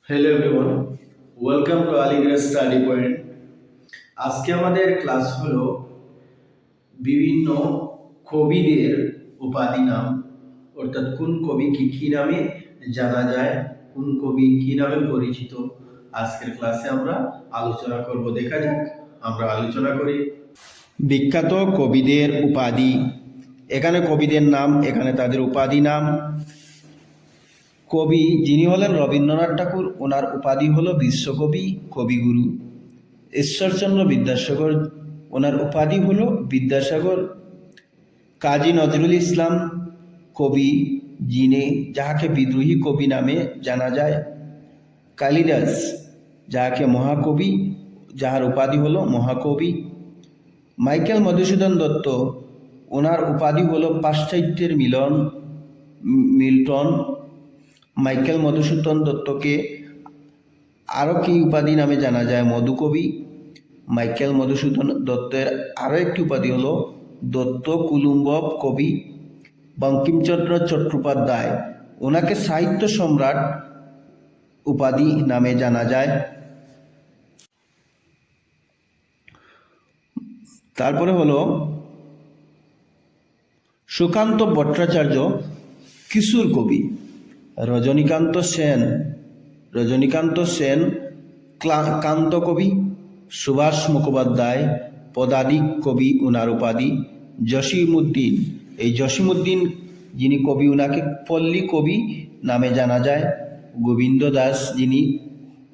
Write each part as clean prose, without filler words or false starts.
Hello everyone, welcome to Aligarh study point. আজকে আমাদের class হলো বিভিন্ন কবিদের উপাধি নাম, অর্থাৎ কোন কবি কি নামে জানা যায়, কোন কবি কি নামে পরিচিত। আজকের ক্লাসে আমরা আলোচনা করব। দেখা যাক আমরা আলোচনা করি বিখ্যাত কবিদের উপাধি। এখানে কবিদের নাম, এখানে তাদের উপাধি নাম। কবি যিনি হলেন রবীন্দ্রনাথ ঠাকুর, ওনার উপাধি হলো বিশ্বকবি, কবিগুরু। ঈশ্বরচন্দ্র বিদ্যাসাগর, ওনার উপাধি হলো বিদ্যাসাগর। কাজী নজরুল ইসলাম কবি, যাহাকে বিদ্রোহী কবি নামে জানা যায়। কালিদাস, যাহাকে মহাকবি, যাহার উপাধি হলো মহাকবি। মাইকেল মধুসূদন দত্ত, ওনার উপাধি হলো পাশ্চাত্যের মিল্টন। মাইকেল মধুসূদন দত্তকে আরও কি উপাধি নামে জানা যায়? মধুকবি। মাইকেল মধুসূদন দত্তের আরও একটি উপাধি হলো দত্ত কুলুম্বব কবি। বঙ্কিমচন্দ্র চট্টোপাধ্যায়, ওনাকে সাহিত্য সম্রাট উপাধি নামে জানা যায়। তারপরে হলো সুকান্ত ভট্টাচার্য, কিশোর কবি। রজনীকান্ত সেন কান্ত কবি। সুভাষ মুখোপাধ্যায় পদাতিক কবি, ওনার উপাধি। জসীমউদ্দিন, এই জসীমউদ্দিন যিনি কবি, ওনাকে পল্লী কবি নামে জানা যায়। গোবিন্দ দাস,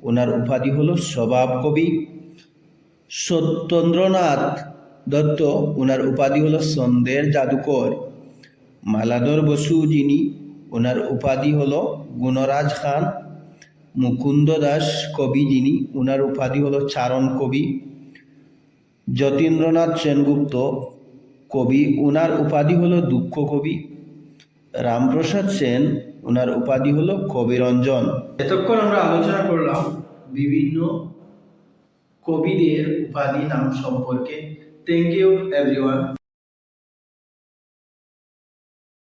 ওনার উপাধি হলো স্বভাব কবি। সত্যেন্দ্রনাথ দত্ত, ওনার উপাধি হলো ছন্দের জাদুকর। মালাধর বসু, ওনার উপাধি হলো গুণরাজ খান। মুকুন্দ দাস কবি, ওনার উপাধি হলো চারণ কবি। যতীন্দ্রনাথ সেনগুপ্ত কবি, ওনার উপাধি হলো দুঃখ কবি। রামপ্রসাদ সেন, ওনার উপাধি হলো কবিরঞ্জন। এতক্ষণ আমরা আলোচনা করলাম বিভিন্ন কবিদের উপাধি নাম সম্পর্কে। Thank you everyone.